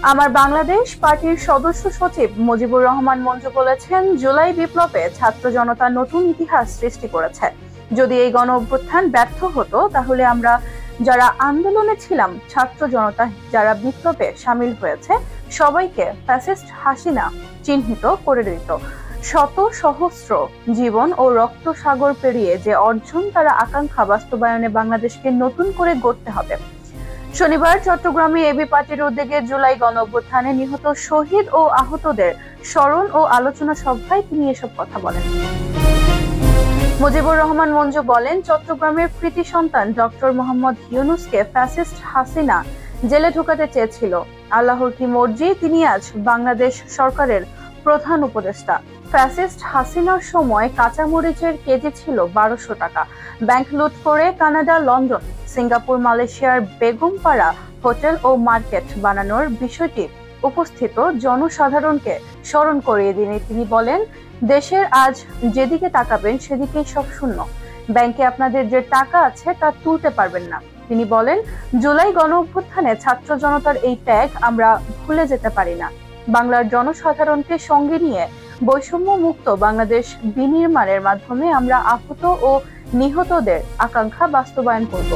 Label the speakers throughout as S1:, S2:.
S1: আমার বাংলাদেশ পার্টির সদস্য সচিব মুজিবুর রহমান মঞ্জু বলেছেন, জুলাই বিপ্লবে ছাত্র জনতা নতুন ইতিহাস সৃষ্টি করেছে। যদি এই গণ অভ্যুত্থান ব্যর্থ হতো তাহলে আমরা যারা আন্দোলনে ছিলাম, ছাত্র জনতা যারা বিপ্লবে সামিল হয়েছে, সবাইকে ফ্যাসিস্ট হাসিনা চিহ্নিত করে দিত। শত সহস্র জীবন ও রক্ত সাগর পেরিয়ে যে অর্জন, তারা আকাঙ্ক্ষা বাস্তবায়নে বাংলাদেশকে নতুন করে গড়তে হবে। শনিবার চট্টগ্রামে এবি পার্টির উদ্যোগে জুলাই গণ অভ্যুত্থানে নিহত শহীদ ও আহতদের স্মরণ ও আলোচনা সভায় তিনি এসব কথা বলেন। মুজিবুর রহমান মঞ্জু বলেন, চট্টগ্রামের কৃতি সন্তান ডক্টর মোহাম্মদ ইউনূসকে ফ্যাসিস্ট হাসিনা জেলে ঢোকাতে চেয়েছিল। আল্লাহর কি মর্জি, তিনি আজ বাংলাদেশ সরকারের প্রধান উপদেষ্টা। ফ্যাসিস্ট হাসিনার সময় কাঁচামরিচের কেজি ছিল 1200 টাকা। ব্যাংক লুট করে কানাডা, লন্ডন, সিঙ্গাপুর, মালয়েশিয়ার বেগমপাড়া হোটেল ও মার্কেট বানানোর বিষয়টি উপস্থিত জনসাধারণকে স্মরণ করিয়ে দিয়ে তিনি বলেন, দেশের আজ যেদিকে তাকাবেন সেদিকেই সব শূন্য। ব্যাংকে আপনাদের যে টাকা আছে তা তুলতে পারবেন না। তিনি বলেন, জুলাই গণ অভ্যুত্থানে ছাত্র জনতার এই ত্যাগ আমরা ভুলে যেতে পারি না। বাংলার জনসাধারণকে সঙ্গে নিয়ে বৈষম্য মুক্ত বাংলাদেশ বিনির্মাণের মাধ্যমে আমরা আহত ও নিহতদের আকাঙ্ক্ষা বাস্তবায়ন করব।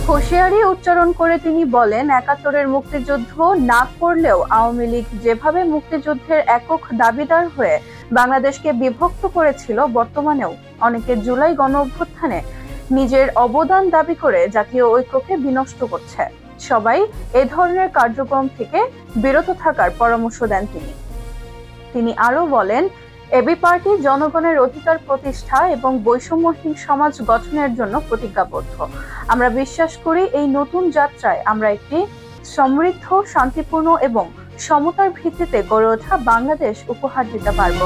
S1: হুঁশিয়ারি উচ্চারণ করে তিনি বলেন, ৭১-এর মুক্তিযুদ্ধ না করলেও আওয়ামী লীগ যেভাবে মুক্তিযুদ্ধের একক দাবিদার হয়ে বাংলাদেশকে বিভক্ত করেছিল, বর্তমানেও অনেকে জুলাই গণ অভ্যুত্থানে নিজের অবদান দাবি করে জাতীয় ঐক্যকে বিনষ্ট করছে। সবাই এ ধরনের কার্যক্রম থেকে বিরত থাকার পরামর্শ দেন তিনি আরো বলেন, এবি পার্টি জনগণের অধিকার প্রতিষ্ঠা এবং বৈষম্যহীন সমাজ গঠনের জন্য প্রতিজ্ঞাবদ্ধ। আমরা বিশ্বাস করি এই নতুন যাত্রায় আমরা একটি সমৃদ্ধ, শান্তিপূর্ণ এবং সমতার ভিত্তিতে গড়ে ওঠা বাংলাদেশ উপহার দিতে পারব।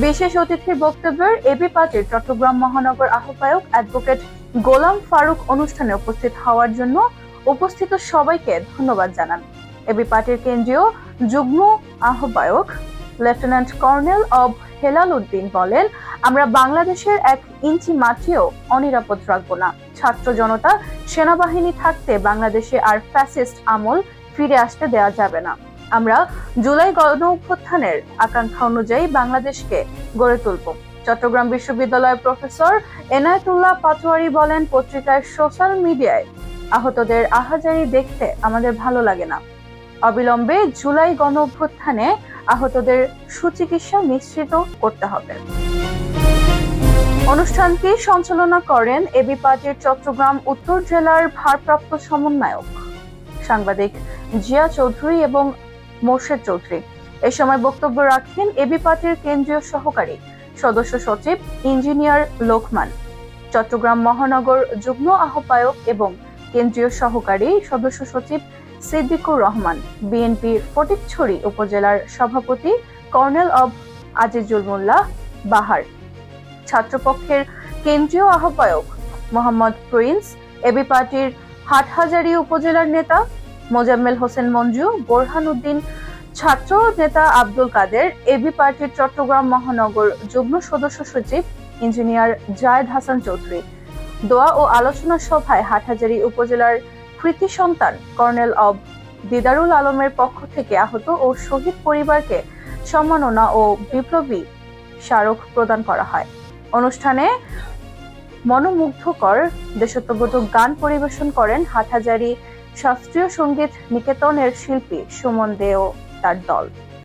S1: বিশেষ অতিথির বক্তব্যের এবি পার্টির চট্টগ্রাম মহানগর আহ্বায়ক অ্যাডভোকেট গোলাম ফারুক অনুষ্ঠানে উপস্থিত হওয়ার জন্য উপস্থিত সবাইকে ধন্যবাদ জানান। এবি পার্টির কেন্দ্রীয় যুগ্ম আহ্বায়ক lieutenant colonel of Helal Uddin বলেন, আমরা বাংলাদেশের 1 ইঞ্চি মাটিও অনিরাপদ রাখব না। ছাত্র জনতা, সেনাবাহিনী থাকতে বাংলাদেশে আর ফ্যাসিস্ট আমল ফিরে আসতে দেওয়া যাবে না। আমরা জুলাই গণ অভ্যুত্থানের আকাঙ্ক্ষা অনুযায়ী বাংলাদেশকে গড়ে তুলব। চট্টগ্রাম বিশ্ববিদ্যালয়ের প্রফেসর এনায়েতুল্লাহ পাটোয়ারি বলেন, পত্রিকায়, সোশ্যাল মিডিয়ায় আহতদের আহাজারি দেখতে আমাদের ভালো লাগে না। অবিলম্বে জুলাই গণ অভ্যুত্থানে আহতদের সুচিকিৎসা নিশ্চিত করতে হবে। অনুষ্ঠানটি সঞ্চালনা করেন এবি পার্টির চট্টগ্রাম উত্তর জেলার ভারপ্রাপ্ত সমন্বয়ক সাংবাদিক জিয়া চৌধুরী এবং মোর্শেদ চৌধুরী। এ সময় বক্তব্য রাখেন এবি পার্টির কেন্দ্রীয় সহকারী সদস্য সচিব ইঞ্জিনিয়ার লোকমান, চট্টগ্রাম মহানগর যুগ্ম আহ্বায়ক এবং কেন্দ্রীয় সহকারী সদস্য সচিব সিদ্দিকুর রহমান, বিএনপি ফটিকছড়ি উপজেলার সভাপতি কর্নেল অব আজিজুল মোল্লা বাহার, ছাত্রপক্ষের কেন্দ্রীয় আহ্বায়ক মোহাম্মদ প্রিন্স, এবি পার্টির হাটহাজারী উপজেলার নেতা মোজাম্মেল হোসেন মঞ্জু, বোরহান উদ্দিন, ছাত্র নেতা আব্দুল কাদের, এবি পার্টির চট্টগ্রাম মহানগর যুগ্ম সদস্য সচিব ইঞ্জিনিয়ার জায়েদ হাসান চৌধুরী। দোয়া ও আলোচনা সভায় হাটহাজারী উপজেলার কৃতি সন্তান কর্নেল অব দিদারুল আলমের পক্ষ থেকে আহত ও শহীদ পরিবারকে সম্মাননা ও বিপ্লবী স্মারক প্রদান করা হয়। অনুষ্ঠানে মনোমুগ্ধকর দেশাত্মবোধক গান পরিবেশন করেন হাটহাজারী শাস্ত্রীয় সঙ্গীত নিকেতনের শিল্পী সুমন দে ও তার দল।